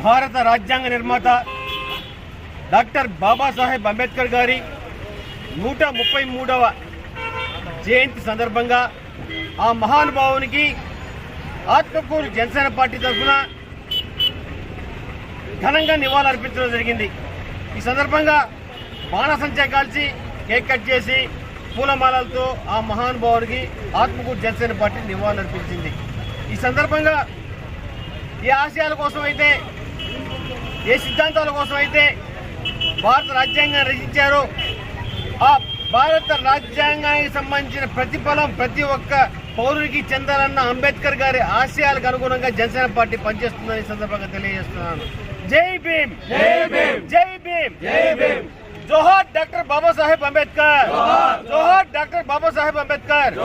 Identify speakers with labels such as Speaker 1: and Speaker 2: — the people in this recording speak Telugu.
Speaker 1: భారత రాజ్యాంగ నిర్మాత డాక్టర్ బాబాసాహెబ్ అంబేద్కర్ గారి 133వ జయంతి సందర్భంగా ఆ మహానుభావునికి ఆత్మకూరు జనసేన పార్టీ తరఫున ఘనంగా నివాళులర్పించడం జరిగింది। ఈ సందర్భంగా బాణసంచా కాల్చి కేక్ కట్ చేసి పూలమాలలతో ఆ మహానుభావునికి ఆత్మకూరు జనసేన పార్టీ నివాళులర్పించింది। ఈ సందర్భంగా ఏ ఆశయాల కోసం అయితే ఏ సిద్ధాంతాల కోసం అయితే భారత రాజ్యాంగాన్ని రచించారో ఆ భారత రాజ్యాంగానికి సంబంధించిన ప్రతిఫలం ప్రతి ఒక్క పౌరునికి చెందాలన్న అంబేద్కర్ గారి ఆశయాలకు అనుగుణంగా జనసేన పార్టీ పనిచేస్తుందని సందర్భంగా తెలియజేస్తున్నాను। జై భీమ్, జై భీమ్, జై భీమ్, జై భీమ్। జోహార్ డాక్టర్ బాబాసాహెబ్ అంబేద్కర్, జోహార్ డాక్టర్ బాబాసాహెబ్ అంబేద్కర్।